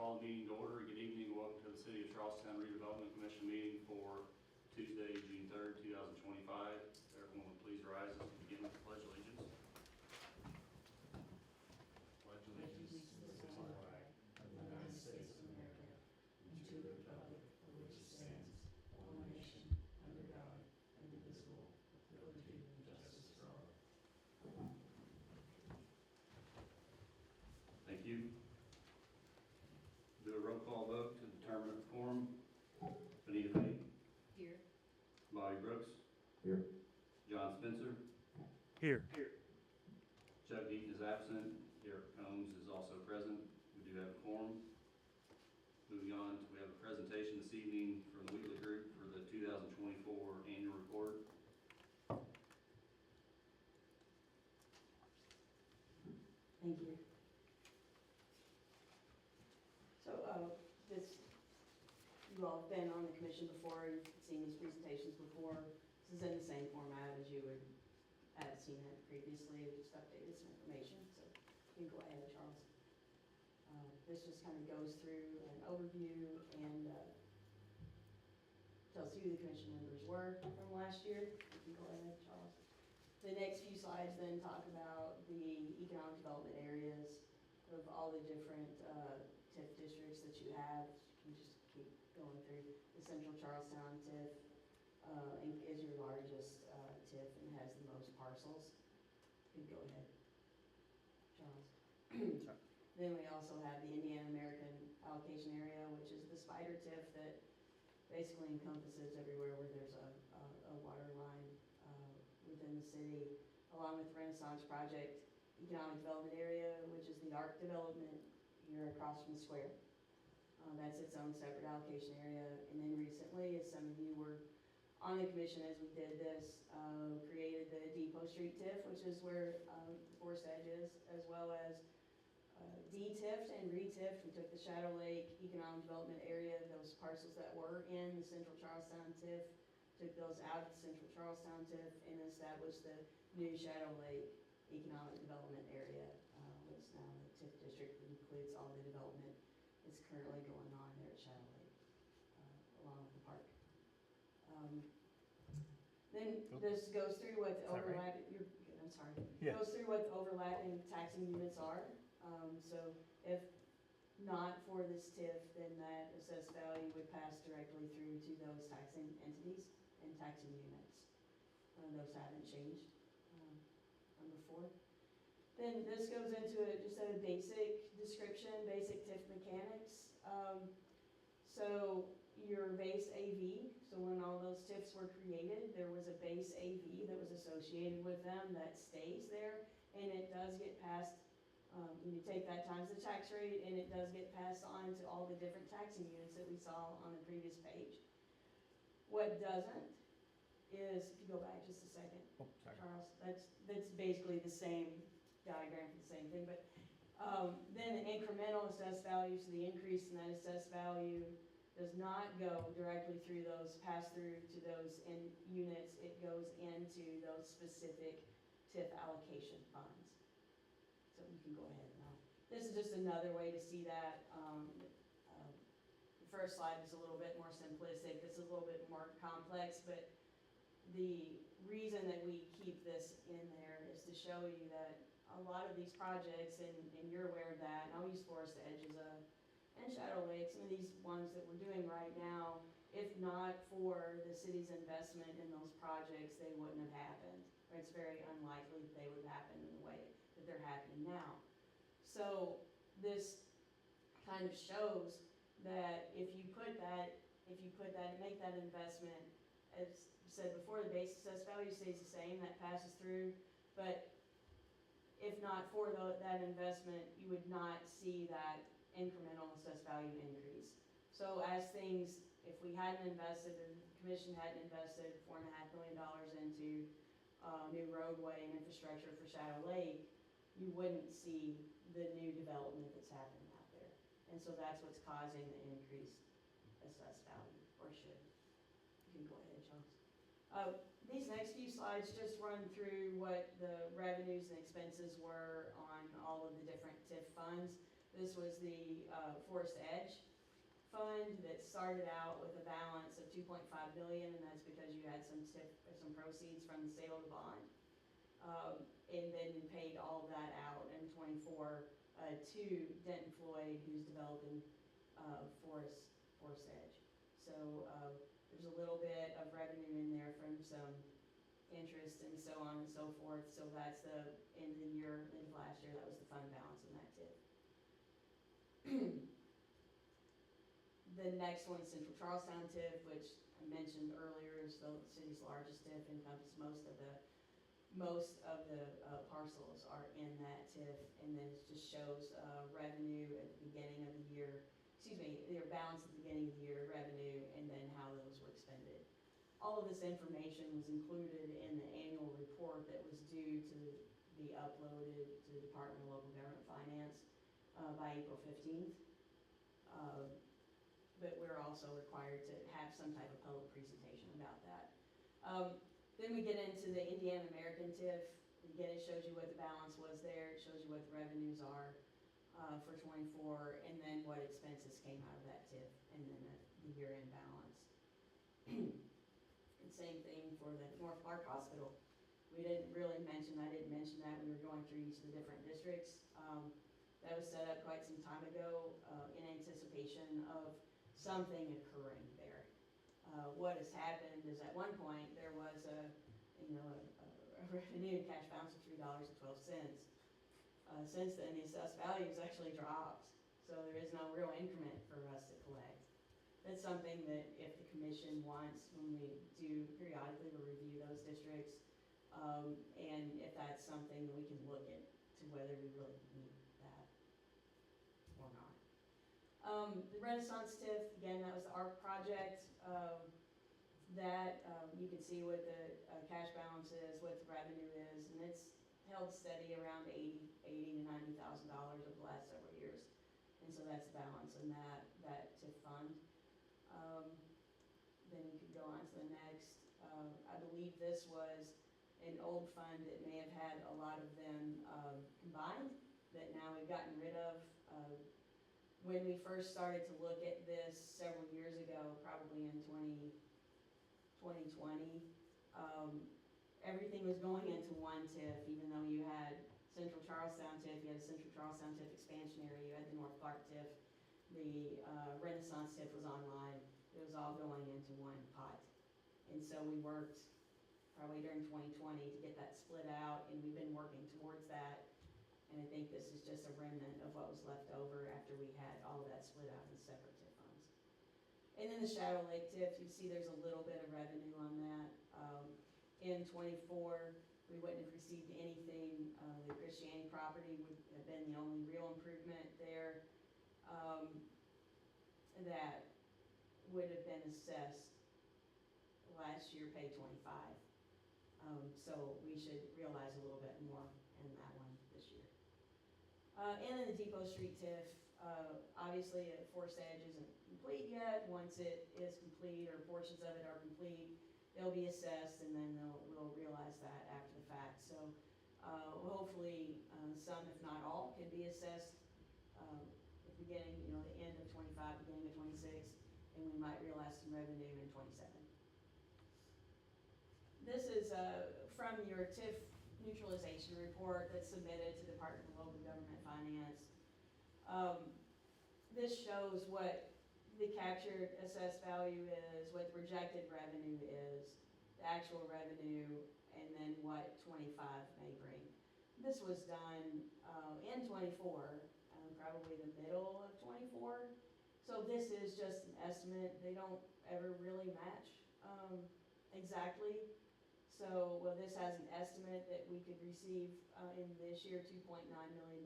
call the meeting to order. Good evening. Welcome to the City of Charlestown Redevelopment Commission meeting for Tuesday, June 3rd, 2025. Everyone would please rise as we begin with the Pledge of Allegiance. Pledge allegiance to the flag of the United States of America and to the republic for which it stands, one nation, under God, indivisible, with liberty and justice for all. Thank you. Do a roll call vote to determine a quorum. Anita Payne. Here. Bobby Brooks. Here. John Spencer. Here. Chuck Deaton is absent. Derek Combs is also present. We do have a quorum. Moving on, we have a presentation this evening from the Wheatley Group for the 2024 annual report. Thank you. So you all have been on the commission before, you've seen these presentations before. This is in the same format as you would have seen it previously, we just updated some information, so you can go ahead, Charles. This just kind of goes through an overview and tells you who the commission members were from last year. You can go ahead, Charles. The next few slides then talk about the economic development areas of all the different TIF districts that you have. You can just keep going through. The Central Charlestown TIF is your largest TIF and has the most parcels. You can go ahead, Charles. Then we also have the Indiana American allocation area, which is the spider TIF that basically encompasses everywhere where there's a water line within the city, along with the Renaissance Project Economic Development Area, which is the ARC development here across from the square. That's its own separate allocation area. And then recently, as some of you were on the commission as we did this, created the Depot Street TIF, which is where Forest Edge is, as well as de-TIF'd and re-TIF'd. We took the Shadow Lake Economic Development Area, those parcels that were in the Central Charlestown TIF, took those out of the Central Charlestown TIF and established the new Shadow Lake Economic Development Area, which is now the TIF district, that includes all the development that's currently going on there at Shadow Lake, along with the park. Then this goes through what the overlapping, you're good, I'm sorry. Yeah. Goes through what the overlapping taxing units are. So if not for this TIF, then that assessed value would pass directly through to those taxing entities and taxing units. Those haven't changed from before. Then this goes into just a basic description, basic TIF mechanics. So your base AV, so when all those TIFs were created, there was a base AV that was associated with them that stays there, and it does get passed, you take that times the tax rate, and it does get passed on to all the different taxing units that we saw on the previous page. What doesn't is, if you go back just a second, Charles, that's basically the same diagram for the same thing, but then the incremental assessed value, so the increase in that assessed value does not go directly through those, pass through to those in units, it goes into those specific TIF allocation funds. So you can go ahead now. This is just another way to see that. The first slide is a little bit more simplistic, this is a little bit more complex, but the reason that we keep this in there is to show you that a lot of these projects, and you're aware of that, and I'll use Forest Edge as and Shadow Lake, some of these ones that we're doing right now, if not for the city's investment in those projects, they wouldn't have happened. It's very unlikely that they would happen in the way that they're happening now. So this kind of shows that if you make that investment, as said before, the base assessed value stays the same, that passes through, but if not for that investment, you would not see that incremental assessed value increase. So as things, if we hadn't invested, the commission hadn't invested $4.5 million into new roadway and infrastructure for Shadow Lake, you wouldn't see the new development that's happening out there. And so that's what's causing the increased assessed value, or should. You can go ahead, Charles. These next few slides just run through what the revenues and expenses were on all of the different TIF funds. This was the Forest Edge fund that started out with a balance of 2.5 million, and that's because you had some proceeds from the sale of the bond. And then you paid all of that out in '24 to Denton Floyd, who's developing Forest Edge. So there's a little bit of revenue in there from some interest and so on and so forth. So that's the end of the year, end of last year, that was the fund balance in that TIF. The next one, Central Charlestown TIF, which I mentioned earlier, is the city's largest TIF, encompasses most of the parcels are in that TIF, and then it just shows revenue at the beginning of the year, their balance at the beginning of the year, revenue, and then how those were expended. All of this information was included in the annual report that was due to be uploaded to the Department of Local Government Finance by April 15th. But we're also required to have some type of public presentation about that. Then we get into the Indiana American TIF. Again, it shows you what the balance was there. It shows you what the revenues are for '24, and then what expenses came out of that TIF, and then the year-end balance. And same thing for the North Park Hospital. I didn't mention that. We were going through each of the different districts. That was set up quite some time ago in anticipation of something occurring there. What has happened is at one point there was a revenue and cash balance of $3.12. Since then, the assessed value has actually dropped, so there is no real increment for us to collect. That's something that if the commission wants, when we do periodically, we'll review those districts, and if that's something that we can look at to whether we really need that or not. The Renaissance TIF, again, that was the ARC project. You can see what the cash balance is, what the revenue is, and it's held steady around $80,000 to $90,000 over the last several years. And so that's the balance in that TIF fund. Then you could go on to the next. I believe this was an old fund that may have had a lot of them combined that now we've gotten rid of. When we first started to look at this several years ago, probably in 2020, everything was going into one TIF, even though you had Central Charlestown TIF, you had a Central Charlestown TIF expansion area, you had the North Park TIF, the Renaissance TIF was online. It was all going into one pot. And so we worked probably during 2020 to get that split out, and we've been working towards that. And I think this is just a remnant of what was left over after we had all of that split out in separate TIF funds. And then the Shadow Lake TIF, you see there's a little bit of revenue on that. In '24, we wouldn't have received anything. The Christianity property would have been the only real improvement there that would have been assessed. Last year paid 25. So we should realize a little bit more in that one this year. And then the Depot Street TIF, obviously Forest Edge isn't complete yet. Once it is complete, or portions of it are complete, they'll be assessed, and then we'll realize that after the fact. So hopefully some, if not all, can be assessed at the beginning, the end of '25, beginning of '26, and we might realize some revenue in '27. This is from your TIF neutralization report that's submitted to the Department of Local Government Finance. This shows what the captured assessed value is, what the projected revenue is, the actual revenue, and then what '25 may bring. This was done in '24, probably the middle of '24. So this is just an estimate. They don't ever really match exactly. So, this has an estimate that we could receive in this year, $2.9 million.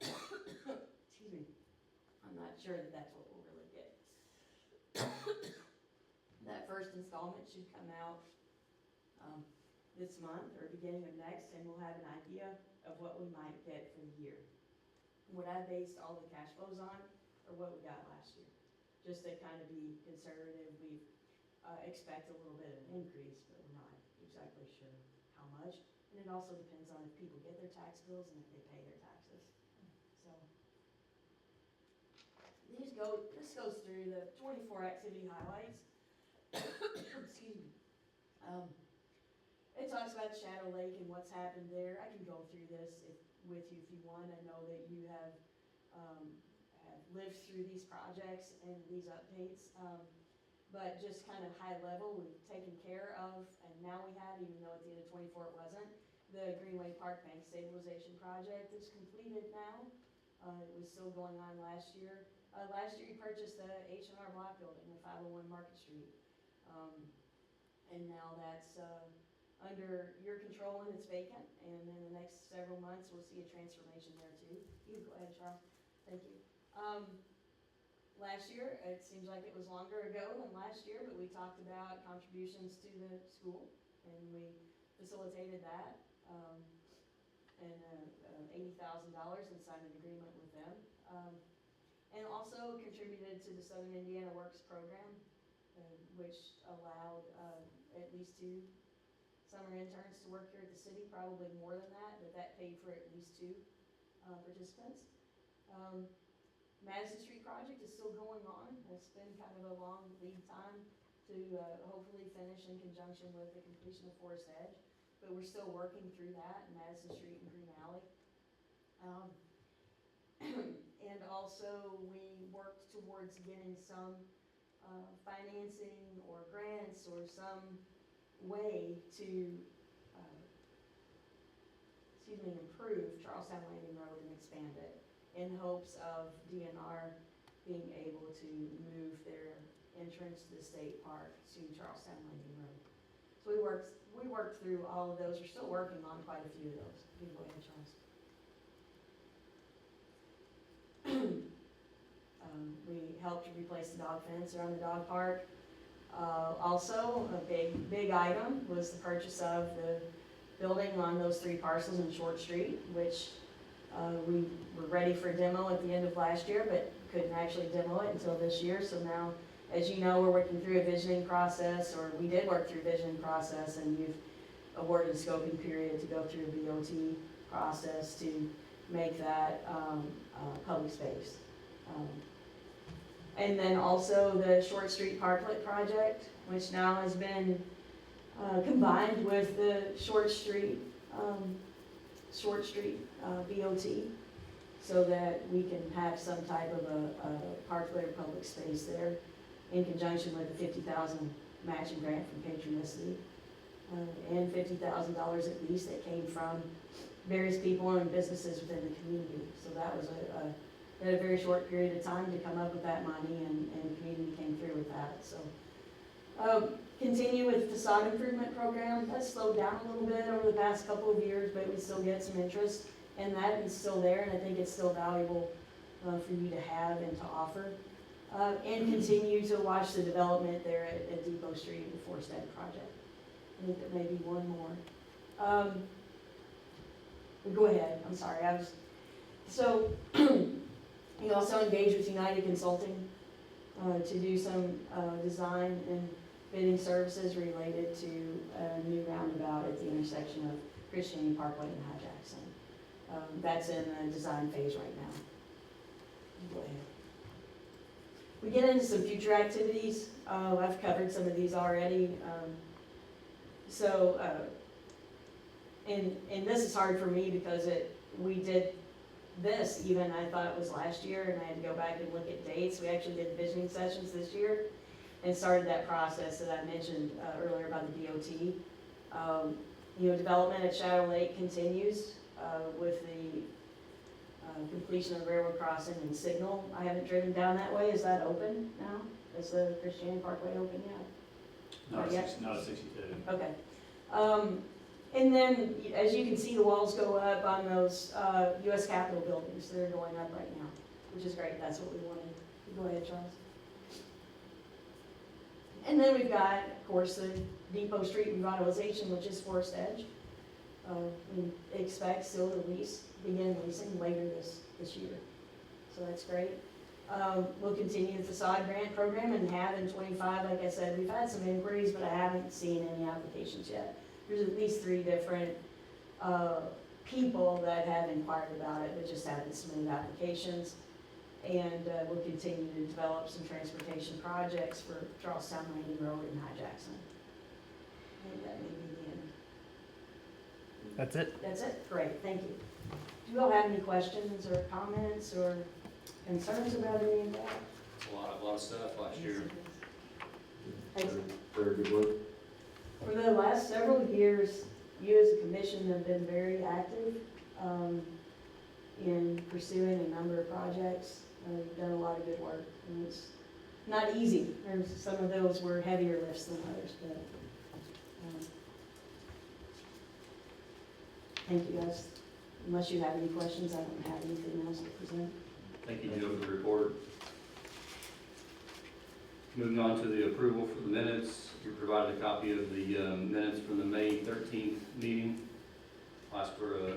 Excuse me. I'm not sure that that's what we'll really get. That first installment should come out this month or beginning of next, and we'll have an idea of what we might get for the year. What I based all the cash flows on are what we got last year. Just to kind of be conservative, we expect a little bit of an increase, but we're not exactly sure how much. And it also depends on if people get their tax bills and if they pay their taxes. So. This goes through the 24 activity highlights. Excuse me. It talks about Shadow Lake and what's happened there. I can go through this with you if you want. I know that you have lived through these projects and these updates. But just kind of high level, we've taken care of, and now we have, even though at the end of 24 it wasn't, the Greenway Park Bank Stabilization Project is completed now. It was still going on last year. Last year you purchased the H&R Block building at 501 Market Street. And now that's under your control and it's vacant. And in the next several months, we'll see a transformation there too. You can go ahead, Charles. Thank you. Last year, it seems like it was longer ago than last year, but we talked about contributions to the school and we facilitated that. And $80,000 and signed an agreement with them. And also contributed to the Southern Indiana Works program, which allowed at least 2 summer interns to work here at the city, probably more than that, but that paid for at least 2 participants. Madison Street project is still going on. It's been kind of a long lead time to hopefully finish in conjunction with the completion of Forest Edge, but we're still working through that in Madison Street and Green Alley. And also we worked towards getting some financing or grants or some way to improve Charlestown Landing Road and expand it in hopes of DNR being able to move their entrance to the state park to Charlestown Landing Road. So we worked through all of those. We're still working on quite a few of those. You can go ahead, Charles. We helped replace the dog fence around the dog park. Also, a big item was the purchase of the building on those 3 parcels in Short Street, which we were ready for demo at the end of last year, but couldn't actually demo it until this year. So now, as you know, we're working through a visioning process, or we did work through a visioning process, and you've awarded a scoping period to go through a BOT process to make that public space. And then also the Short Street Parklet project, which now has been combined with the Short Street BOT, so that we can have some type of a parklet or public space there in conjunction with the $50,000 matching grant from Patronicity, and $50,000 at least that came from various people and businesses within the community. So that was a very short period of time to come up with that money, and the community came through with that. So continue with the facade improvement program. That's slowed down a little bit over the past couple of years, but we still get some interest, and that is still there, and I think it's still valuable for you to have and to offer. And continue to watch the development there at Depot Street and the Forest Edge project. I think there may be one more. Go ahead, I'm sorry. So we also engaged with United Consulting to do some design and bidding services related to a new roundabout at the intersection of Christianity Parkway and High Jackson. That's in the design phase right now. Go ahead. We get into some future activities. I've covered some of these already. And this is hard for me because we did this even, I thought it was last year, and I had to go back and look at dates. We actually did visioning sessions this year and started that process that I mentioned earlier about the DOT. Development at Shadow Lake continues with the completion of the railroad crossing and signal. I haven't driven down that way. Is that open now? Is the Christianity Parkway open yet? Not at 62. Okay. And then, as you can see, the walls go up on those U.S. Capitol buildings. They're going up right now, which is great. That's what we wanted. Go ahead, Charles. And then we've got, of course, the Depot Street revitalization, which is Forest Edge. We expect still to begin leasing later this year. So that's great. We'll continue the facade grant program and have in 25, like I said, we've had some inquiries, but I haven't seen any applications yet. There's at least 3 different people that have inquired about it, but just haven't submitted applications. And we'll continue to develop some transportation projects for Charlestown Landing Road and High Jackson. And that may be the end. That's it? That's it? Great, thank you. Do you all have any questions or comments or concerns about any of that? A lot of stuff last year. Thanks. Very good work. For the last several years, you as a commission have been very active in pursuing a number of projects. You've done a lot of good work, and it's not easy. There's some of those were heavier lifts than others, but thank you guys. Unless you have any questions, I don't have anything else to present. Thank you, Joe, for the report. Moving on to the approval for the minutes, you provided a copy of the minutes from the May 13th meeting. I'll ask for a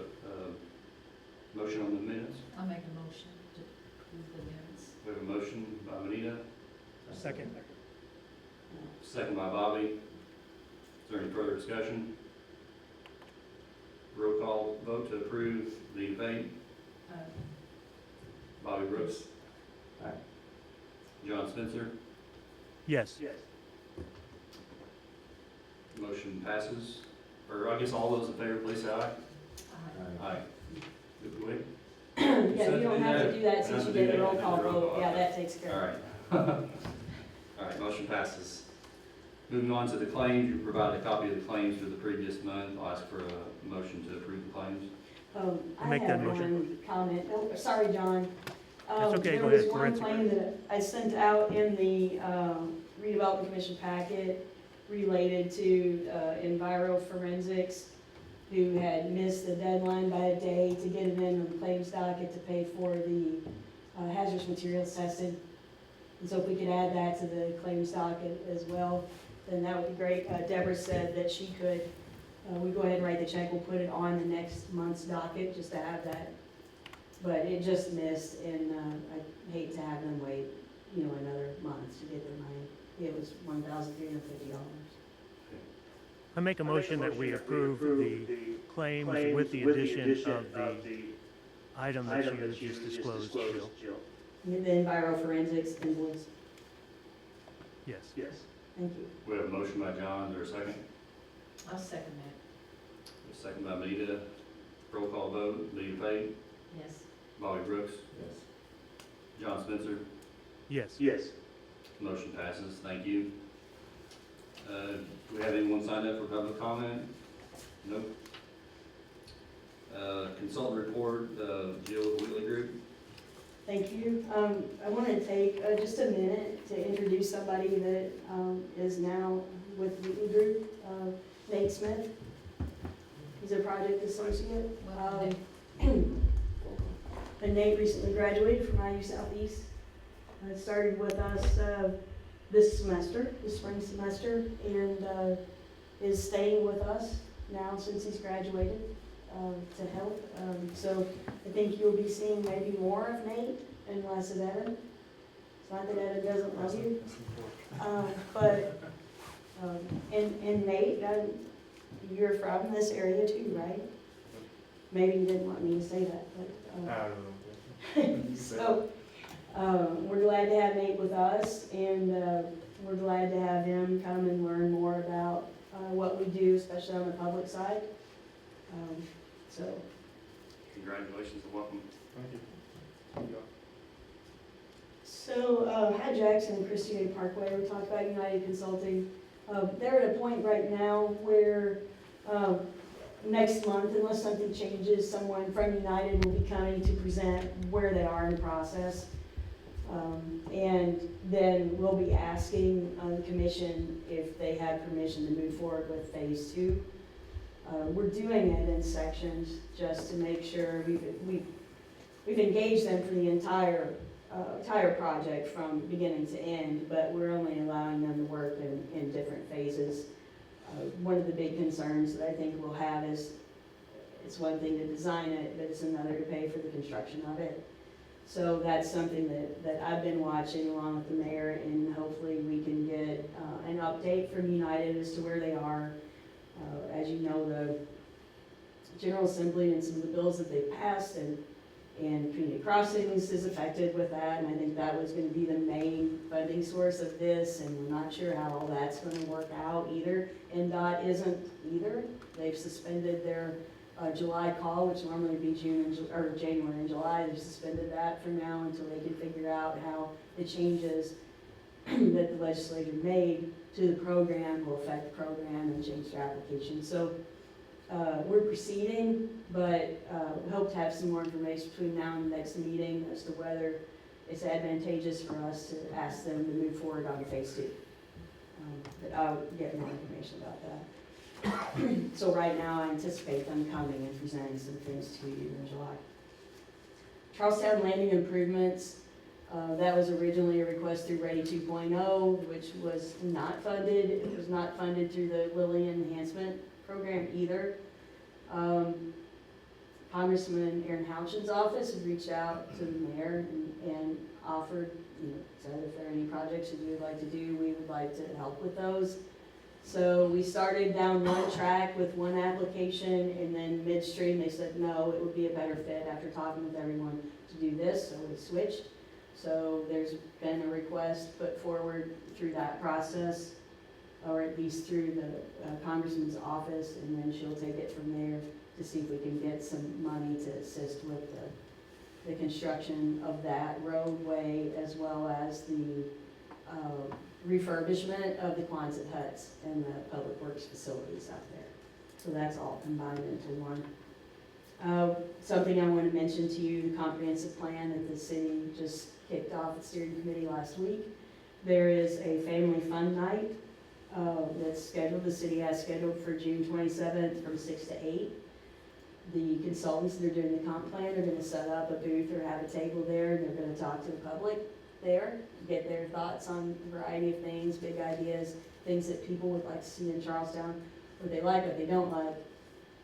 motion on the minutes. I'll make a motion to approve the minutes. We have a motion by Benita, Second. second by Bobby. Is there any further discussion? Roll call vote to approve. Benita Payne, Bobby Brooks. Aye. John Spencer. Yes. Motion passes. Or I guess all those in favor, please say aye. Aye. Good way. Yeah, you don't have to do that since you did the roll call vote. Yeah, that takes care All of it. right. All right, motion passes. Moving on to the claims, you provided a copy of the claims for the previous month. I'll ask for a motion to approve the claims. I Make have that motion. one comment. Oh, sorry, John. That's okay, go There ahead. was one claim that I sent out in the redevelopment commission packet related to enviroforensics, who had missed the deadline by a day to get it in on the claims docket to pay for the hazardous materials tested. And so if we could add that to the claims docket as well, then that would be great. Deborah said that she could, we go ahead and write the check, we'll put it on the next month's docket just to have that. But it just missed, and I hate to have them wait, another month to get their money. It was $1,350. I make a motion that we approve the claims with the addition of the item that you just disclosed, Jill. The enviroforensics invoice. Yes. Thank you. We have a motion by John. Is there a second? I'll second that. A second by Benita. Roll call vote. Benita Payne, Yes. Bobby Brooks, Yes. John Spencer. Yes. Motion passes. Thank you. Do we have anyone signed up for public comment? Nope. Consultant report, Jill, Wheatley Group. Thank you. I want to take just a minute to introduce somebody that is now with Wheatley Group, Nate Smith. He's a project associate. Welcome, And Nate recently graduated from IU Southeast. Started with us this semester, the spring semester, and is staying with us now since he's graduated to help. So I think you'll be seeing maybe more of Nate and less of Evan. It's not that Evan doesn't love you, and Nate, you're from this area too, right? Maybe you didn't want me to say that, but. So, we're glad to have Nate with us, and we're glad to have him come and learn more about what we do, especially on the public side. So, Congratulations and welcome. so High Jackson and Christian Parkway, we talked about United Consulting. They're at a point right now where next month, unless something changes, someone from United will be coming to present where they are in the process. And then we'll be asking the commission if they have permission to move forward with phase 2. We're doing it in sections just to make sure we've engaged them for the entire project from beginning to end, but we're only allowing them to work in different phases. One of the big concerns that I think we'll have is it's one thing to design it, but it's another to pay for the construction of it. So that's something that I've been watching along with the mayor, and hopefully we can get an update from United as to where they are. As you know, General Assembly and some of the bills that they passed, and community crossings is affected with that, and I think that was gonna be the main funding source of this, and we're not sure how all that's gonna work out either. NDOT isn't either. They've suspended their July call, which normally would be January and July. They've suspended that for now until they can figure out how the changes that the legislature made to the program will affect the program and change their application. So we're proceeding, but we hope to have some more information between now and the next meeting as to whether it's advantageous for us to ask them to move forward on phase 2. But I'll get more information about that. So right now, I anticipate them coming and presenting some things to you in July. Charlestown Landing improvements, that was originally a request through Ready 2.0, which was not funded. It was not funded through the Lillian Enhancement Program either. Congressman Aaron Houchin's office had reached out to the mayor and offered, said if there are any projects that you would like to do, we would like to help with those. So we started down one track with one application, and then midstream they said no, it would be a better fit after talking with everyone to do this, so we switched. So there's been a request put forward through that process, or at least through the congressman's office, and then she'll take it from there to see if we can get some money to assist with the construction of that roadway, as well as the refurbishment of the Quonset huts and the public works facilities out there. So that's all combined into one. Something I want to mention to you, the comprehensive plan that the city just kicked off the steering committee last week. There is a family fun night that's scheduled, the city has scheduled for June 27th from 6 to 8. The consultants that are doing the comp plan are going to set up a booth or have a table there, and they're going to talk to the public there, get their thoughts on a variety of things, big ideas, things that people would like to see in Charlestown, what they like, what they don't like,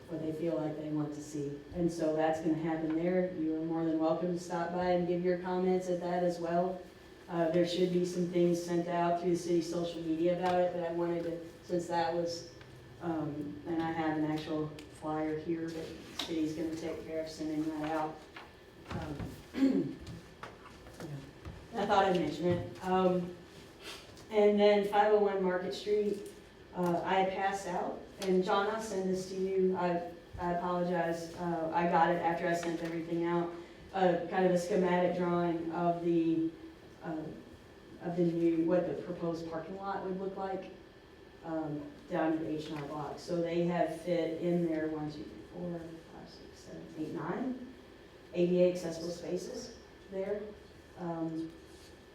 what they feel like they want to see. And so that's going to happen there. You are more than welcome to stop by and give your comments at that as well. There should be some things sent out through the city's social media about it, but I wanted to, since that was, and I have an actual flyer here that the city's going to take care of sending that out. I thought I'd mention it. And then 501 Market Street, I passed out, and John, I'll send this to you. I apologize. I got it after I sent everything out. Kind of a schematic drawing of the new, what the proposed parking lot would look like down at the H&R Block. So they have fit in there 1, 2, 3, 4, 5, 6, 7, 8, 9 ADA accessible spaces there.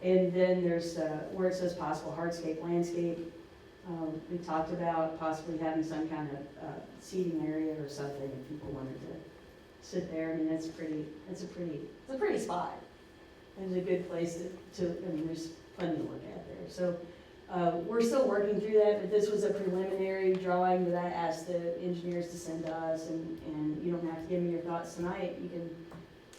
And then there's where it says possible hardscape landscape. We talked about possibly having some kind of seating area or something if people wanted to sit there. I mean, it's a pretty spot. It's a good place to I mean, there's plenty to look at there. So we're still working through that, but this was a preliminary drawing that I asked the engineers to send to us, and you don't have to give me your thoughts tonight. You can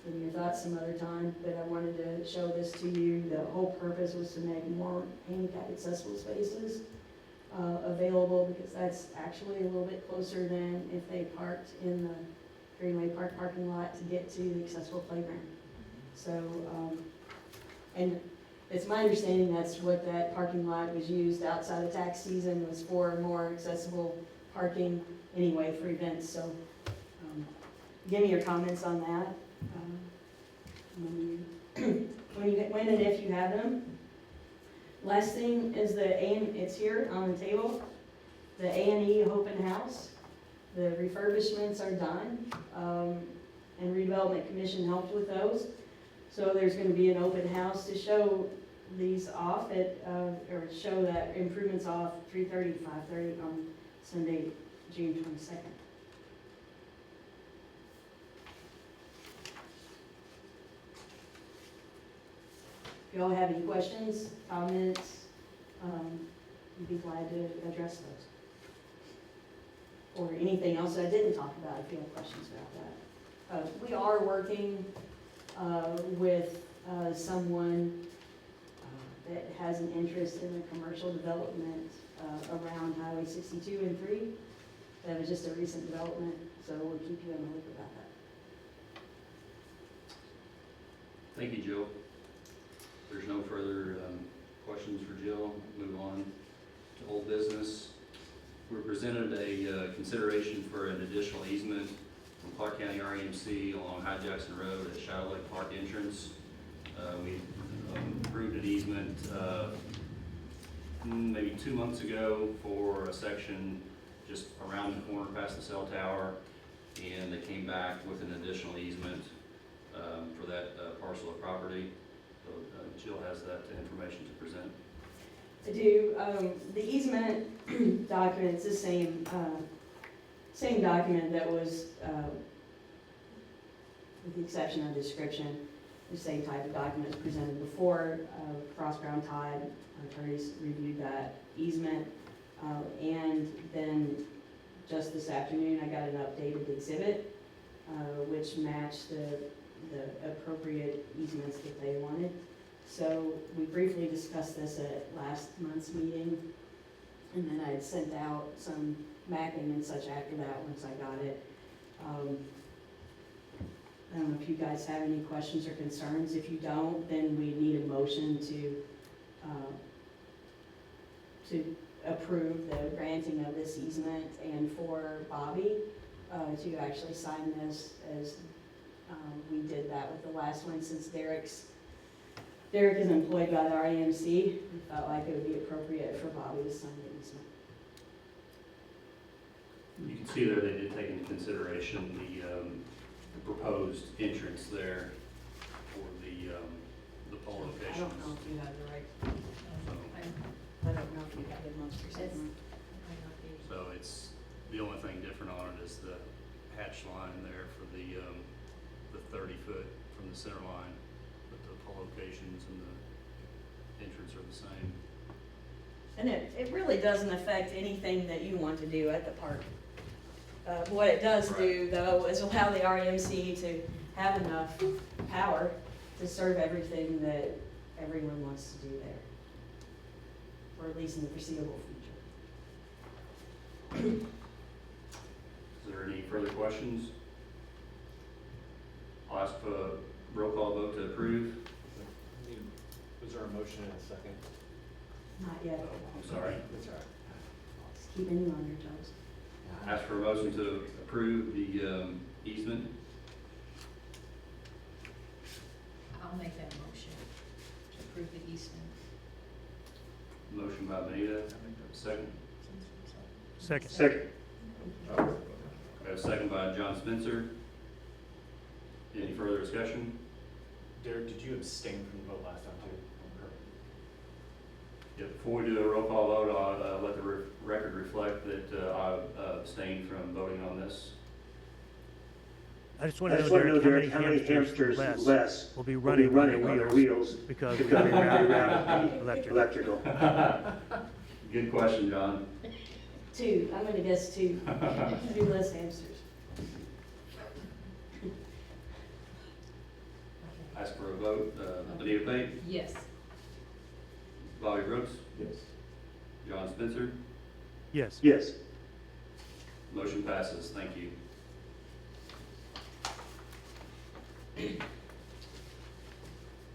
give me your thoughts some other time, but I wanted to show this to you. The whole purpose was to make more handicap accessible spaces available, because that's actually a little bit closer than if they parked in the Greenway Park parking lot to get to the accessible playground. So, and it's my understanding that's what that parking lot was used outside of tax season, was for more accessible parking anyway for events. So give me your comments on that when and if you have them. Last thing is it's here on the table, the A&E open house. The refurbishments are done, and Redevelopment Commission helped with those. So there's going to be an open house to show these off or show that improvements off 3:30 to 5:30 on Sunday, June 22nd. If y'all have any questions, comments, we'd be glad to address those. Or anything else that I didn't talk about if you have questions about that. We are working with someone that has an interest in the commercial development around Highway 62 and 3. That was just a recent development, So we'll keep you in the loop about that. Thank you, Jill. If there's no further questions for Jill, move on to old business. We're presented a consideration for an additional easement from Clark County REMC along High Jackson Road at Shadow Lake Park entrance. We approved an easement maybe 2 months ago for a section just around the corner past the cell tower, and they came back with an additional easement for that parcel of property. So Jill has that information to present. I do. The easement document's the same document that was, with the exception of description, the same type of document was presented before. Frost Brown Tide attorneys reviewed that easement. And then just this afternoon, I got an updated exhibit, which matched the appropriate easements that they wanted. So we briefly discussed this at last month's meeting, and then I had sent out some mapping and such after that once I got it. I don't know if you guys have any questions or concerns. If you don't, then we need a motion to approve the granting of this easement and for Bobby to actually sign this as we did that with the last one, since Derek is employed by the REMC. We felt like it would be appropriate for Bobby to sign the easement. You can see there they did take into consideration the proposed entrance there for the pole locations. I don't know if you have the right, So, I don't know if you have the most precise. so it's, the only thing different on it is the hatch line there for the 30-foot from the center line, but the pole locations and the entrance are the same. And it really doesn't affect anything that you want to do at the park. What it does do, though, is allow the REMC to have enough power to serve everything that everyone wants to do there, or at least in the foreseeable future. Is there any further questions? I'll ask for a roll call vote to approve. Was there a motion and a second? Not yet. Oh, I'm sorry. That's all right. Just keeping you on your toes. Ask for a motion to approve the easement. I'll make that motion to approve the easement. Motion by Benita, second. Second. Second. We have a second by John Spencer. Any further discussion? Derek, did you abstain from the vote last time too? Yeah, before we do a roll call vote, I'll let the record reflect that I abstained from voting on this. I just want to know, Derek, how many hamsters less will be running on the wheels because we're going to be routed out electrical. Good question, John. 2, I'm gonna guess 2. 2 less hamsters. Ask for a vote. Benita Payne, Yes. Bobby Brooks, Yes. John Spencer. Yes. Yes. Motion passes. Thank you.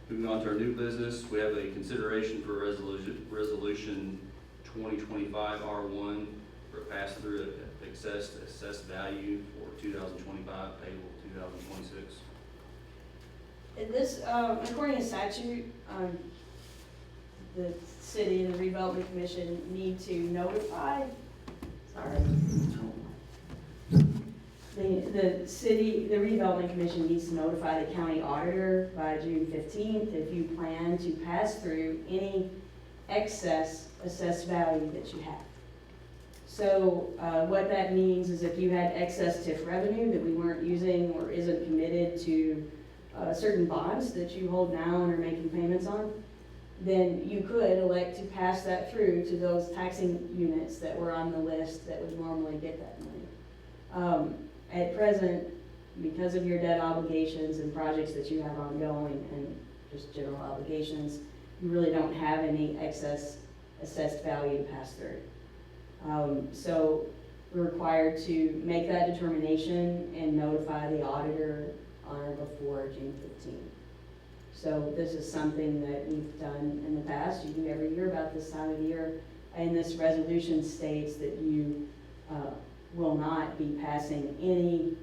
Moving on to our new business, we have a consideration for resolution 2025 R1 for pass-through assessed value for 2025 payable 2026. And this, according to statute, the city and the redevelopment commission need to notify, the redevelopment commission needs to notify the county auditor by June 15th if you plan to pass through any excess assessed value that you have. So what that means is if you had excess TIF revenue that we weren't using or isn't committed to certain bonds that you hold now and are making payments on, then you could elect to pass that through to those taxing units that were on the list that would normally get that money. At present, because of your debt obligations and projects that you have ongoing and just general obligations, you really don't have any excess assessed value to pass through. So we're required to make that determination and notify the auditor on or before June 15th. So this is something that we've done in the past. You do every year about this time of year. And this resolution states that you will not be passing any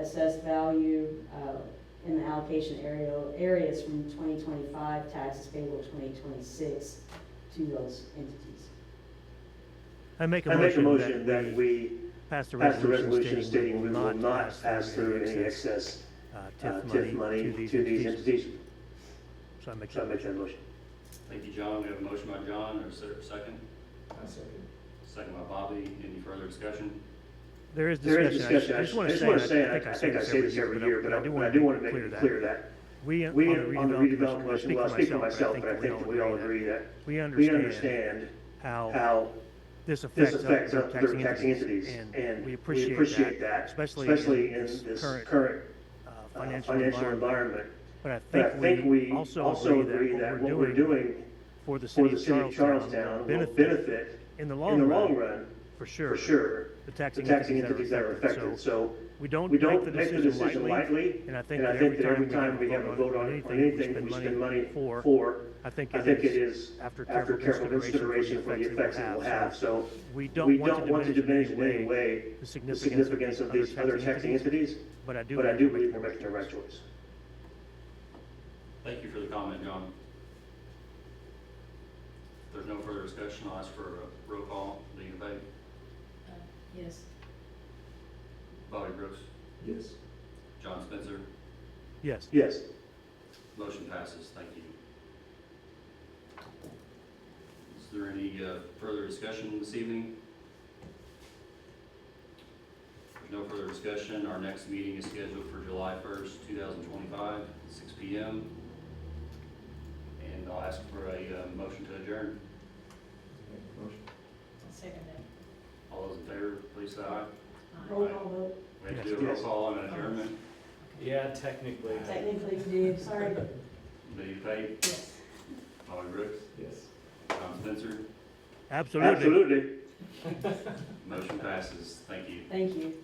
assessed value in the allocation areas from 2025 taxes payable 2026 to those entities. I make a motion that we pass the resolution stating we will not pass through any excess TIF money to these entities. So I make So I that make motion. that motion. Thank you, John. We have a motion by John, or is there a second? I second. Second by Bobby. Any further discussion? There is There is discussion. discussion. I just want to say, say, and I think I say this every year, but I do want to make it clear that we on on the redevelopment commission, well, I speak for myself, but I think that we all agree that we we understand understand how how this this affects affects other other taxing entities, and we we appreciate appreciate that, that, especially in in this this current current financial environment. But I think we also agree that what we're doing for for the the city city of of Charlestown Charlestown will will benefit benefit in the in long the long run, run, for for sure, sure, the the taxing taxing entities that are affected. So we don't make the decision lightly, and I and think I that think that every every time we have a vote on anything that we spend money for, I think I it think it is is after after careful careful consideration consideration for the effects it will have. So we we don't want to diminish in any way the the significance of these other taxing entities, but I do believe we're making the right choice. Thank you for the comment, John. If there's no further discussion, I'll ask for a roll call. Dean Bay, Yes. Bobby Brooks, Yes. John Spencer. Yes. Yes. Motion passes. Thank you. Is there any further discussion this evening? If there's no further discussion, our next meeting is scheduled for July 1st, 2025, 6 p.m. And I'll ask for a motion to adjourn. Motion. Second that. All those in favor, please say aye. Roll call vote. We have to do a roll call on adjournment. Yeah, technically. Technically, you do, sorry. Dean Bay, Yes. Bobby Brooks, Yes. John Spencer. Absolutely. Absolutely. Motion passes. Thank you. Thank you.